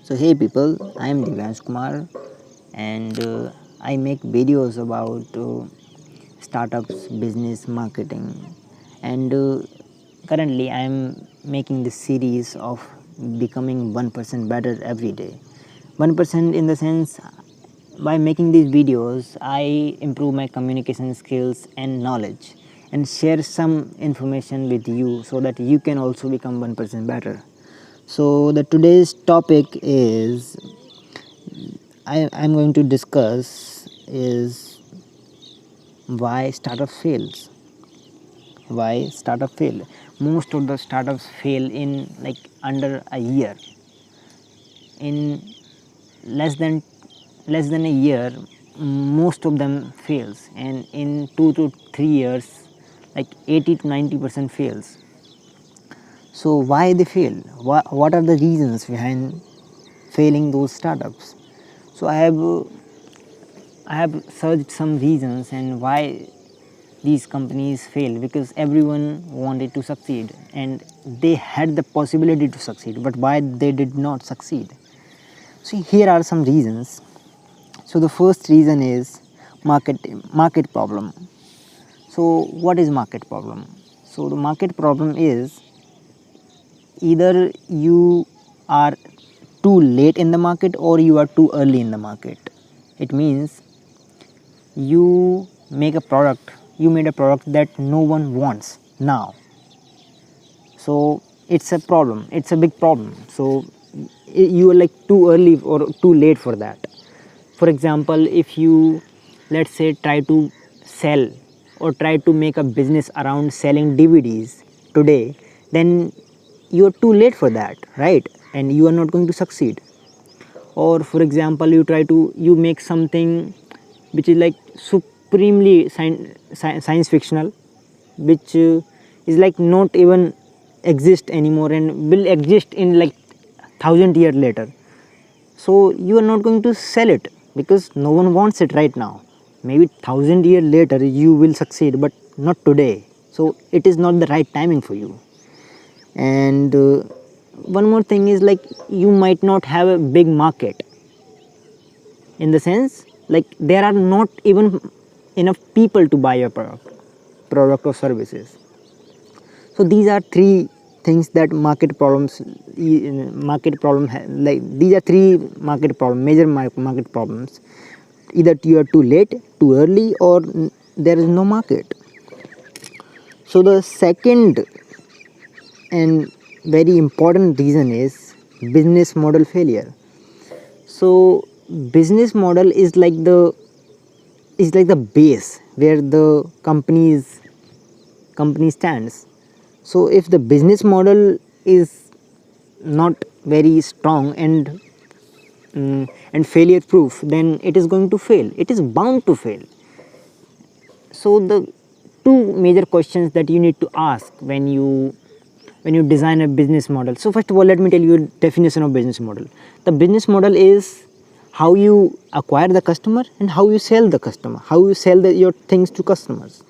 So hey people, I am Divyansh Kumar and I make videos about startups, business, marketing, and currently I am making this series of becoming 1% better every day. 1% in the sense, by making these videos I improve my communication skills and knowledge and share some information with you so that you can also become 1% better. So the today's topic is I'm going to discuss is why startup fails. Why startup fail? Most of the startups fail in like under a year. In less than less than a year, most of them fails, and in 2 to 3 years, like 80 to 90% fails. So why they fail? What are the reasons behind failing those startups? So I have searched some reasons and why these companies fail, because everyone wanted to succeed and they had the possibility to succeed, but why they did not succeed? See, here are some reasons. So the first reason is market problem. So what is market problem? So the market problem is either you are too late in the market or you are too early in the market. It means you made a product that no one wants now, so it's a problem, it's a big problem. So you are like too early or too late for that. For example, if you, let's say, try to sell or try to make a business around selling DVDs today, then you are too late for that, right? And you are not going to succeed. Or for example, you make something which is like supremely science fictional, which is like not even exist anymore and will exist in like 1,000 years later. So you are not going to sell it because no one wants it right now. Maybe 1,000 years later you will succeed, but not today. So it is not the right timing for you. And one more thing is like you might not have a big market, in the sense like there are not even enough people to buy your product or services. So these are three things that like these are three major market problems. Either you are too late, too early, or there is no market. So the second and very important reason is business model failure. So business model is like the base where the company stands. So if the business model is not very strong and failure proof, then it is going to fail, it is bound to fail. So the two major questions that you need to ask when you design a business model. So first of all, let me tell you a definition of business model. The business model is how you acquire the customer and how you sell the customer, how you sell your things to customers,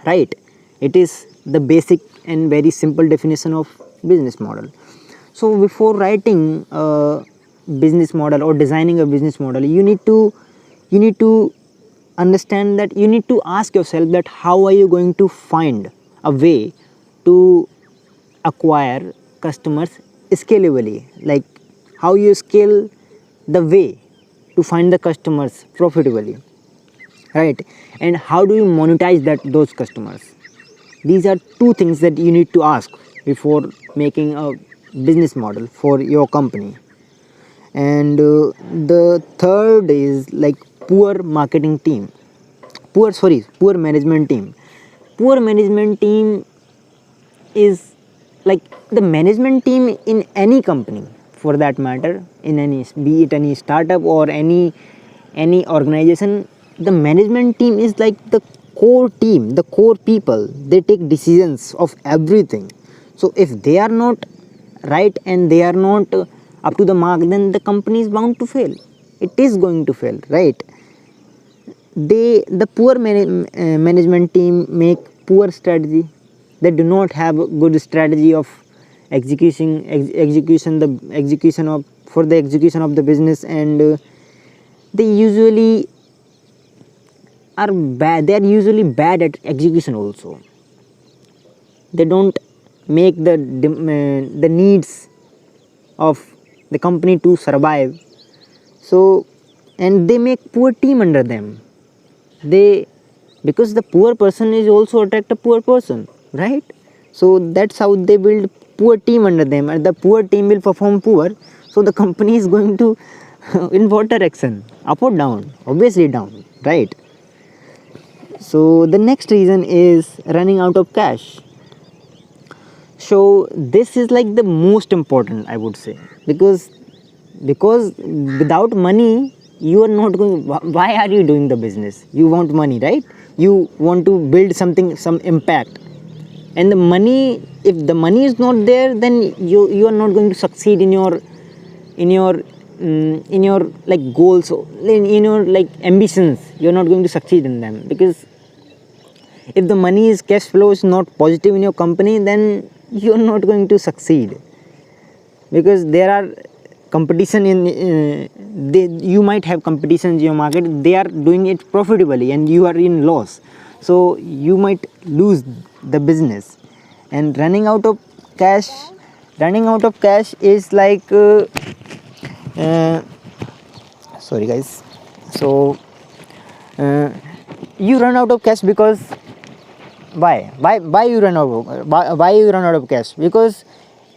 right? It is the basic and very simple definition of business model. So before writing a business model or designing a business model, you need to understand that you need to ask yourself that how are you going to find a way to acquire customers scalably, like how you scale the way to find the customers profitably, right? And how do you monetize those customers? These are two things that you need to ask before making a business model for your company. And the third is like poor marketing team, poor management team. Poor management team is like the management team in any company, for that matter, in any, be it any startup or any organization. The management team is like the core team, the core people. They take decisions of everything. So if they are not right and they are not up to the mark, then the company is bound to fail. It is going to fail, right? The poor management team make poor strategy. They do not have a good strategy of execution of for the execution of the business, and they usually are bad. They are usually bad at execution also. They don't make the needs of the company to survive. So, and they make poor team under them. They, because the poor person is also attract a poor person, right? So that's how they build poor team under them, and the poor team will perform poor. So the company is going to in what direction? Up or down? Obviously down, right? So the next reason is running out of cash. So this is like the most important, I would say, because without money you are not going. Why are you doing the business? You want money, right? You want to build something, some impact, and the money, if the money is not there, then you are not going to succeed in your in your in your like goals, in your like ambitions. You're not going to succeed in them, because if the money is, cash flow is not positive in your company, then you're not going to succeed, because there are competition in you might have competition in your market. They are doing it profitably and you are in loss, so you might lose the business. And cash running out of cash is like uh, sorry guys. So uh, you run out of cash because why you run out of why you run out of cash? Because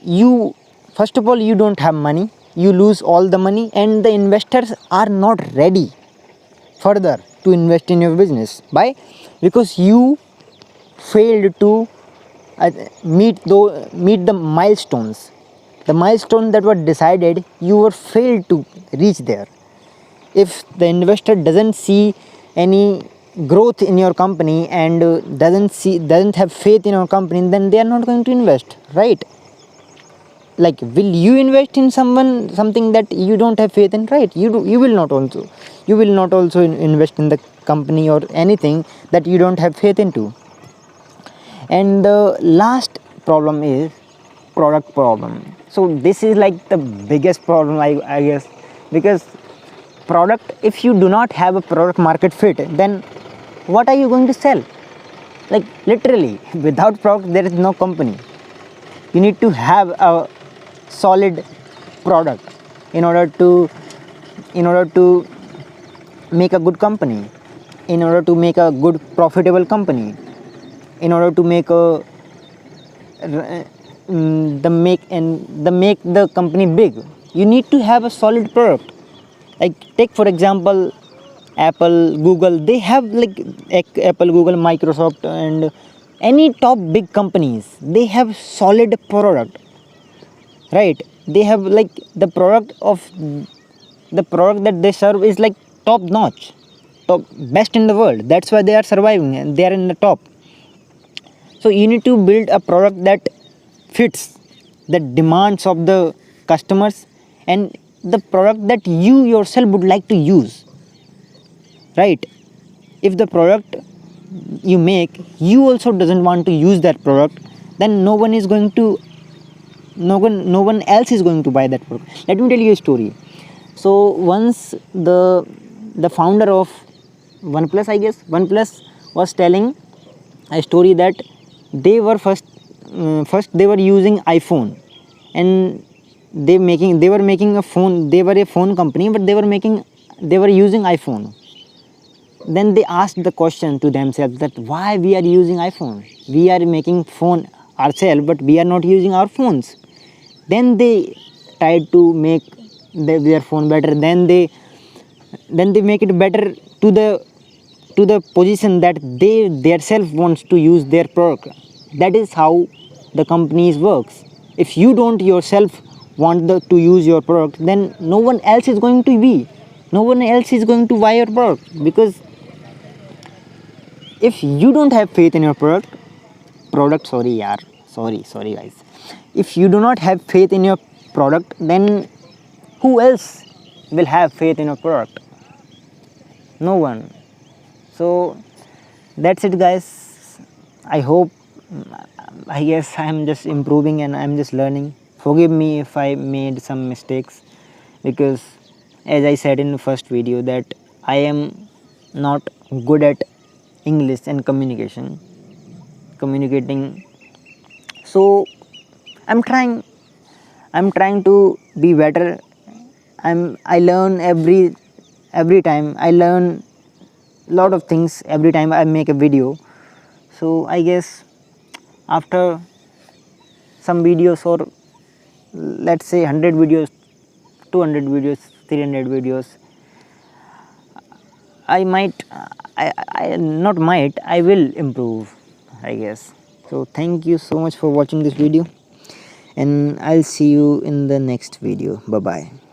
you, first of all, you don't have money, you lose all the money, and the investors are not ready further to invest in your business. Why? Because you failed to meet the milestones, that were decided. You were failed to reach there. If the investor doesn't see any growth in your company, and doesn't have faith in your company, then they are not going to invest, right? Like, will you invest in something that you don't have faith in? Right? You will not also, invest in the company or anything that you don't have faith into. And the last problem is product problem. So this is like the biggest problem, I guess, because product, if you do not have a product market fit, then what are you going to sell? Like, literally, without product there is no company. You need to have a solid product in order to make a good company, in order to make a good profitable company, in order to make make the company big. You need to have a solid product. Like, take for example Apple, Google. They have like Apple, Google, Microsoft, and any top big companies, they have solid product, right? They have like the product that they serve is like top notch, top best in the world. That's why they are surviving and they are in the top. So you need to build a product that fits the demands of the customers, and the product that you yourself would like to use, right? If the product you make, you also doesn't want to use that product, then no one else is going to buy that product. Let me tell you a story. So once the founder of OnePlus, I guess OnePlus, was telling a story that they were first they were using iPhone, and they were making a phone. They were a phone company, but they were using iPhone. Then they asked the question to themselves that why we are using iPhone? We are making phone ourselves, but we are not using our phones. Then they tried to make their phone better. Then they make it better to the position that they themselves wants to use their product. That is how the companies works. If you don't yourself want to use your product, then no one else is going to buy your product. Because if you don't have faith in your product, sorry guys, if you do not have faith in your product, then who else will have faith in your product? No one. So that's it, guys. I guess I'm just improving and I'm just learning. Forgive me if I made some mistakes. because as I said in the first video that I am not good at English and communicating. So I'm trying to be better. I learn every time. I learn lot of things every time I make a video. So I guess after some videos, or let's say 100 videos, 200 videos, 300 videos, I might, I not might, I will improve, I guess. So thank you so much for watching this video, and I'll see you in the next video. Bye bye.